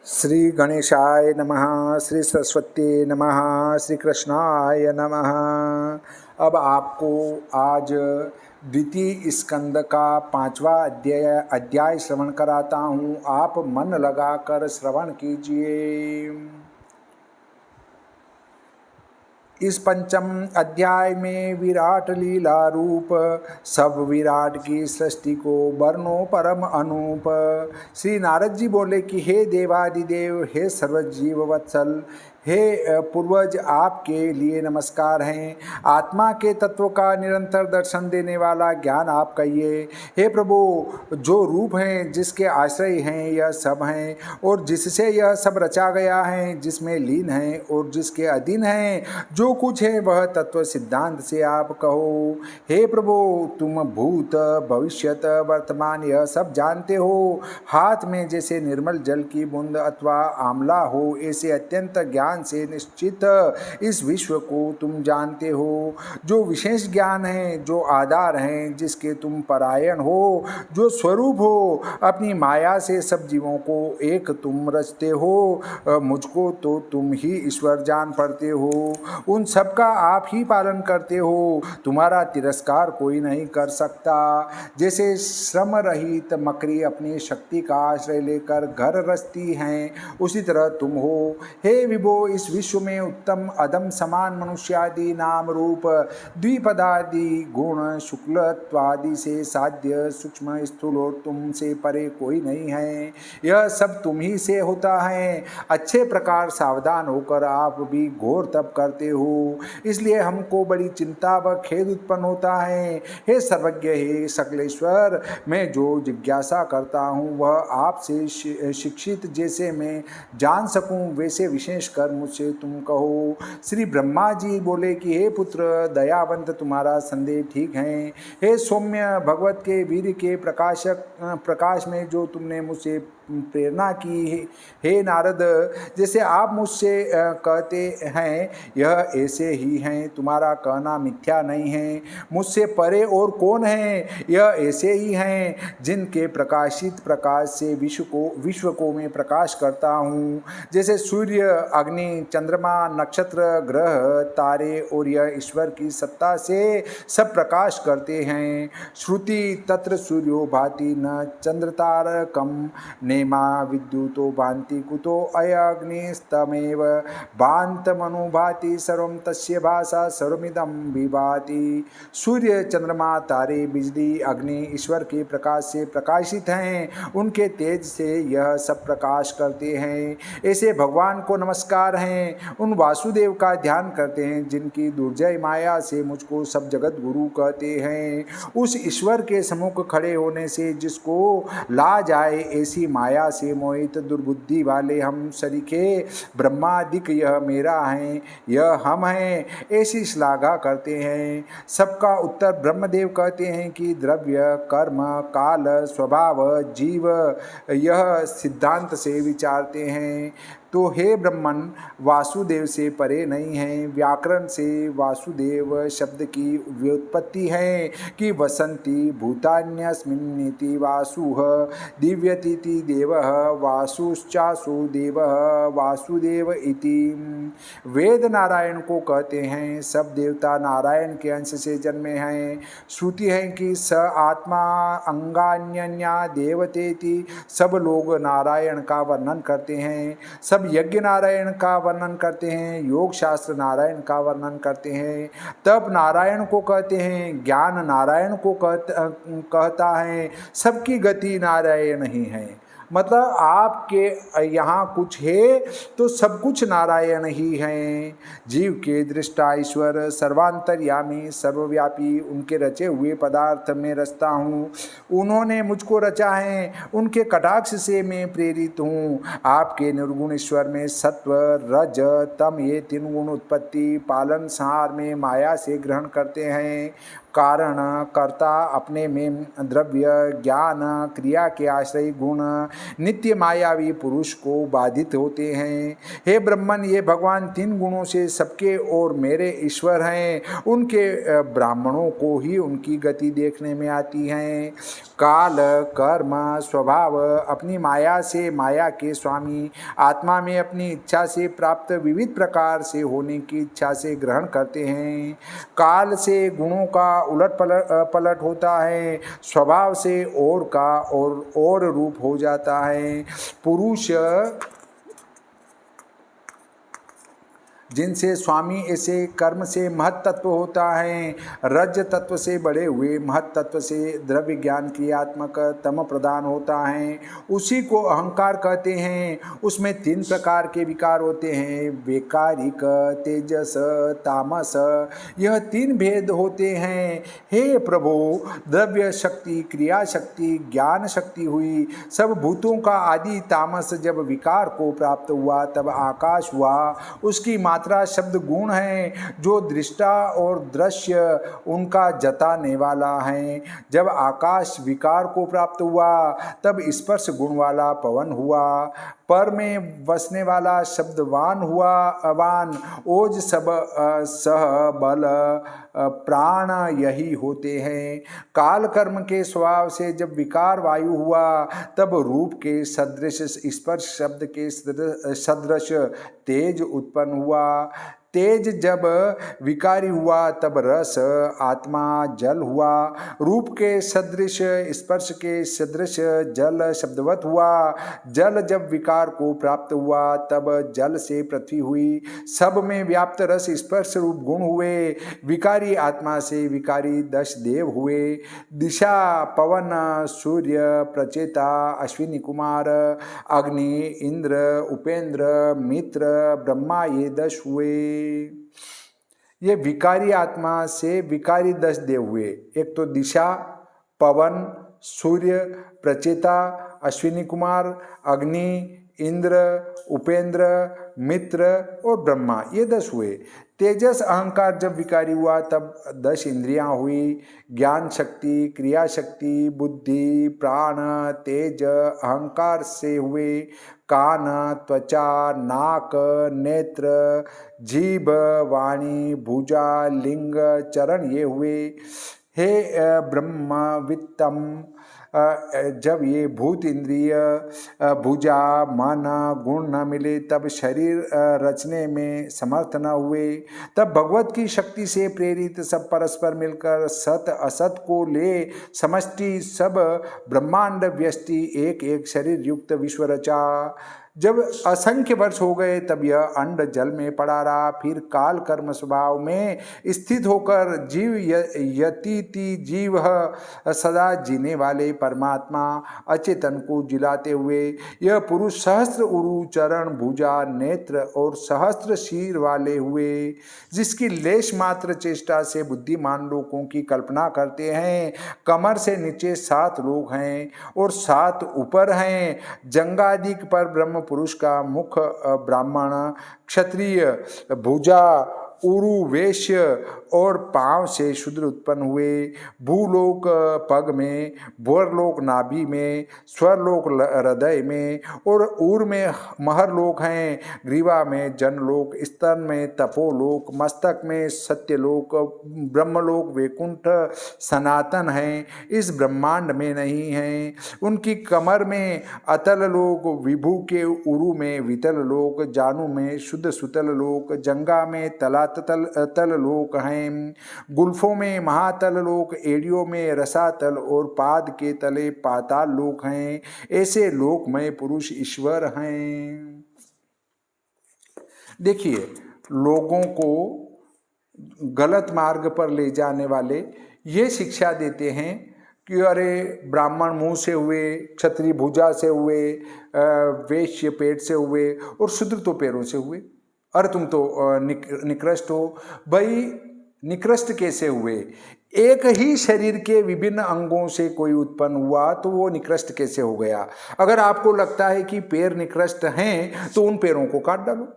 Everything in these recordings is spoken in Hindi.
श्री गणेशाय नमः, श्री सरस्वती नमः, श्री कृष्णाय नमः। अब आपको आज द्वितीय स्कंद का 5वां अध्याय श्रवण कराता हूँ। आप मन लगाकर श्रवण कीजिए। इस पंचम अध्याय में विराट लीला रूप सब विराट की सृष्टि को वर्णो परम अनूप। श्री नारद जी बोले कि हे देवादिदेव, हे सर्वजीव वत्सल, हे पूर्वज, आपके लिए नमस्कार हैं। आत्मा के तत्व का निरंतर दर्शन देने वाला ज्ञान आप कहिए। हे प्रभु, जो रूप हैं, जिसके आश्रय हैं यह सब हैं, और जिससे यह सब रचा गया है, जिसमें लीन है और जिसके अधीन है, जो कुछ है वह तत्व सिद्धांत से आप कहो। हे प्रभु, तुम भूत भविष्यत वर्तमान यह सब जानते हो। हाथ में जैसे निर्मल जल की बूंद अथवा आंवला हो, ऐसे अत्यंत ज्ञान से निश्चित इस विश्व को तुम जानते हो। जो विशेष ज्ञान है, जो आधार है, जिसके तुम परायण हो, जो स्वरूप हो, अपनी माया से सब जीवों को एक तुम रचते हो। मुझको तो तुम ही ईश्वर जान पड़ते हो। उन सब का आप ही पालन करते हो। तुम्हारा तिरस्कार कोई नहीं कर सकता। जैसे श्रम रहित मकड़ी अपनी शक्ति का आश्रय लेकर घर रचती हैं, उसी तरह तुम हो। हे विभो, इस विश्व में उत्तम अधम समान मनुष्यादि नाम रूप द्विपदादि गुण शुक्लत्वादि से साध्य सूक्ष्म स्थूल और तुमसे परे कोई नहीं है। यह सब तुम ही से होता है। अच्छे प्रकार सावधान होकर आप भी घोर तप करते हो, इसलिए हमको बड़ी चिंता व खेद उत्पन्न होता है। हे सर्वज्ञ, हे सकलेश्वर, मैं जो जिज्ञासा करता हूँ वह आपसे शिक्षित जैसे मैं जान सकूं वैसे विशेष कर मुझसे तुम कहो। श्री ब्रह्मा जी बोले कि हे पुत्र दयावंत, तुम्हारा संदेह ठीक है। हे सौम्य, भगवत के वीर के प्रकाश में जो तुमने मुझसे प्रेरणा की, हे नारद, जैसे आप मुझसे कहते हैं यह ऐसे ही हैं। तुम्हारा कहना मिथ्या नहीं है। मुझसे परे और कौन है? यह ऐसे ही हैं जिनके प्रकाशित प्रकाश से विश्व को मैं प्रकाश करता हूँ। जैसे सूर्य, अग्नि, चंद्रमा, नक्षत्र, ग्रह, तारे और यह ईश्वर की सत्ता से सब प्रकाश करते हैं। श्रुति तत्र सूर्यो भाति न चंद्रतारकम नेमा विद्युतो भांति कुतो अयग्निस्तमेव भान्तमनुभाति सर्वं तस्य भाषा सर्वमिदं विभाति। सूर्य, चंद्रमा, तारे, बिजली, अग्नि ईश्वर के प्रकाश से प्रकाशित हैं। उनके तेज से यह सब प्रकाश करते हैं। ऐसे भगवान को नमस्कार हैं। उन वासुदेव का ध्यान करते हैं जिनकी दुर्जय माया से मुझको सब जगत गुरु कहते हैं। उस ईश्वर के सम्मुख खड़े होने से जिसको ला जाए, ऐसी माया से मोहित दुर्बुद्धि वाले हम सरीखे ब्रह्मादिक यह मेरा है, यह हम हैं, ऐसी श्लाघा करते हैं। सबका उत्तर ब्रह्मदेव कहते हैं कि द्रव्य, कर्म, काल, स्वभाव, जीव यह सिद्धांत से विचारते हैं। तो हे ब्रह्मन, वासुदेव से परे नहीं है। व्याकरण से वासुदेव शब्द की व्युत्पत्ति है कि वसंती भूतान्यस्मिन्निति वासुः दिव्यतीति देवः वासुश्चासु देवः वासुदेव इति। वेद नारायण को कहते हैं। सब देवता नारायण के अंश से जन्मे हैं। श्रुति है कि स आत्मा अंगान्यन्या देवतेति। सब लोग नारायण का वर्णन करते हैं। सब यज्ञ नारायण का वर्णन करते हैं। योग शास्त्र नारायण का वर्णन करते हैं। तप नारायण को कहते हैं। ज्ञान नारायण को कहता है। सबकी गति नारायण ही है। मतलब आपके यहाँ कुछ है तो सब कुछ नारायण ही हैं। जीव के दृष्टा ईश्वर सर्वांतर्यामी सर्वव्यापी उनके रचे हुए पदार्थ में रचता हूँ। उन्होंने मुझको रचा है। उनके कटाक्ष से मैं प्रेरित हूँ। आपके निर्गुण ईश्वर में सत्व, रज, तम ये तीन गुण उत्पत्ति, पालन, संहार में माया से ग्रहण करते हैं। कारण कर्ता अपने में द्रव्य ज्ञान क्रिया के आश्रय गुण नित्य मायावी पुरुष को बाधित होते हैं। हे ब्रह्मन, ये भगवान 3 गुणों से सबके और मेरे ईश्वर हैं। उनके ब्राह्मणों को ही उनकी गति देखने में आती है। काल कर्म स्वभाव अपनी माया से माया के स्वामी, आत्मा में अपनी इच्छा से प्राप्त विविध प्रकार से होने की इच्छा से ग्रहण करते हैं। काल से गुणों का उलट पलट होता है, स्वभाव से और का और रूप हो जाता है। पुरुष जिनसे स्वामी ऐसे कर्म से महत तत्व होता है। रज तत्व से बड़े हुए महत तत्व से द्रव्य ज्ञान क्रियात्मक तम प्रदान होता है, उसी को अहंकार कहते हैं। उसमें 3 प्रकार के विकार होते हैं, वैकारिक, तेजस, तामस। यह 3 भेद होते हैं। हे प्रभु, द्रव्य शक्ति, क्रिया शक्ति, ज्ञान शक्ति हुई। सब भूतों का आदि तामस जब विकार को प्राप्त हुआ तब आकाश हुआ। उसकी मात्रा शब्द गुण है जो दृष्टा और दृश्य उनका जताने वाला है। जब आकाश विकार को प्राप्त हुआ तब स्पर्श गुण वाला पवन हुआ। पर में बसने वाला शब्दवान हुआ अवान। ओज सब सह बल प्राण यही होते हैं। काल कर्म के स्वभाव से जब विकार वायु हुआ तब रूप के सदृश, स्पर्श शब्द के सदृश तेज उत्पन्न हुआ। तेज जब विकारी हुआ तब रस आत्मा जल हुआ। रूप के सदृश, स्पर्श के सदृश जल शब्दवत हुआ। जल जब विकार को प्राप्त हुआ तब जल से पृथ्वी हुई। सब में व्याप्त रस स्पर्श रूप गुण हुए। विकारी आत्मा से विकारी 10 देव हुए। दिशा पवन, सूर्य, प्रचेता, अश्विनी कुमार, अग्नि, इंद्र, उपेंद्र, मित्र, ब्रह्मा, ये 10 हुए। ये विकारी आत्मा से विकारी 10 देव हुए। एक तो दिशा, पवन, सूर्य, प्रचेता, अश्विनी कुमार, अग्नि, इंद्र, उपेंद्र, मित्र और ब्रह्मा, ये 10 हुए। तेजस अहंकार जब विकारी हुआ तब 10 इंद्रियां हुई। ज्ञान शक्ति, क्रिया शक्ति, बुद्धि, प्राण, तेज अहंकार से हुए। कान, त्वचा, नाक, नेत्र, जीभ, वाणी, भुजा, लिंग, चरण ये हुए। हे ब्रह्म वित्तम, जब ये भूत इंद्रिय, भुजा, मन, गुण न मिले तब शरीर रचने में समर्थ न हुए। तब भगवत की शक्ति से प्रेरित सब परस्पर मिलकर सत असत को ले समष्टि सब ब्रह्मांड व्यष्टि एक एक शरीर युक्त विश्व रचा। जब असंख्य वर्ष हो गए तब यह अंड जल में पड़ा रहा। फिर काल कर्म स्वभाव में स्थित होकर जीव यति जीव सदा जीने वाले परमात्मा अचेतन को जिलाते हुए यह पुरुष सहस्त्र उरु, चरण, भुजा, नेत्र और सहस्त्र शीर वाले हुए, जिसकी लेश मात्र चेष्टा से बुद्धिमान लोगों की कल्पना करते हैं। कमर से नीचे 7 लोग हैं और 7 ऊपर हैं। जंगादिक पर ब्रह्म पुरुष का मुख ब्राह्मण, क्षत्रिय, भुजा, उरु, वैश्य और पांव से शूद्र उत्पन्न हुए। भूलोक पग में, भुवरलोक नाभि में, स्वरलोक हृदय में और ऊर में महरलोक हैं। ग्रीवा में जनलोक, स्तन में तपोलोक, मस्तक में सत्यलोक, ब्रह्मलोक वैकुंठ सनातन हैं, इस ब्रह्मांड में नहीं हैं। उनकी कमर में अतल लोक, विभू के उरु में वितल लोक, जानु में शुद्ध सुतल लोक, जंगा में तल लोक हैं। गुल्फों में महातल लोक, एड़ियों में रसातल और पाद के तले पाताल लोक हैं। ऐसे लोकमय पुरुष ईश्वर हैं। देखिए, लोगों को गलत मार्ग पर ले जाने वाले ये शिक्षा देते हैं कि अरे ब्राह्मण मुंह से हुए, क्षत्रिय भुजा से हुए, वैश्य पेट से हुए और शूद्र तो पैरों से हुए। अरे तुम तो निकृष्ट हो। भाई निकृष्ट कैसे हुए? एक ही शरीर के विभिन्न अंगों से कोई उत्पन्न हुआ तो वो निकृष्ट कैसे हो गया? अगर आपको लगता है कि पैर निकृष्ट हैं तो उन पैरों को काट डालो।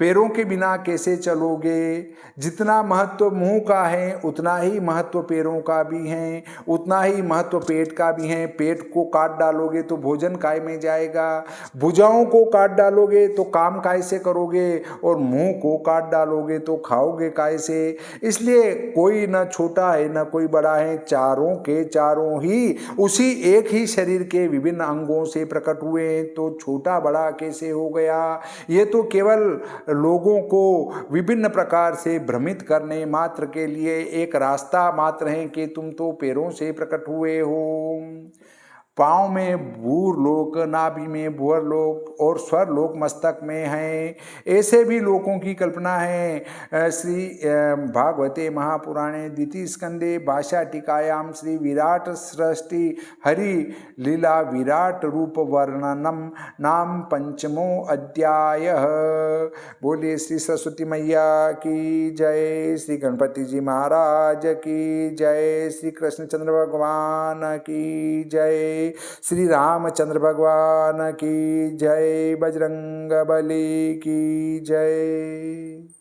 पैरों के बिना कैसे चलोगे। जितना महत्व मुंह का है उतना ही महत्व पैरों का भी है, उतना ही महत्व पेट का भी है। पेट को काट डालोगे तो भोजन काय में जाएगा, भुजाओं को काट डालोगे तो काम काय से करोगे, और मुंह को काट डालोगे तो खाओगे काय से। इसलिए कोई न छोटा है न कोई बड़ा है, चारों के चारों ही उसी एक ही शरीर के विभिन्न अंगों से प्रकट हुए हैं, तो छोटा बड़ा कैसे हो गया। ये तो केवल लोगों को विभिन्न प्रकार से भ्रमित करने मात्र के लिए एक रास्ता मात्र है कि तुम तो पैरों से प्रकट हुए हो। पाँव में भूर लोक, नाभि में भुवर लोक और स्वर लोक मस्तक में है। ऐसे भी लोकों की कल्पना है। श्री भागवते महापुराणे द्वितीय स्कंदे भाषा टीकायाम श्री विराट सृष्टि हरि लीला विराट रूप वर्णनम नाम पंचमो अध्याय। बोलिए श्री सरस्वती मैया की जय, श्री गणपति जी महाराज की जय, श्री कृष्णचंद्र भगवान की जय, श्री रामचंद्र भगवान की जय, बजरंग बली की जय।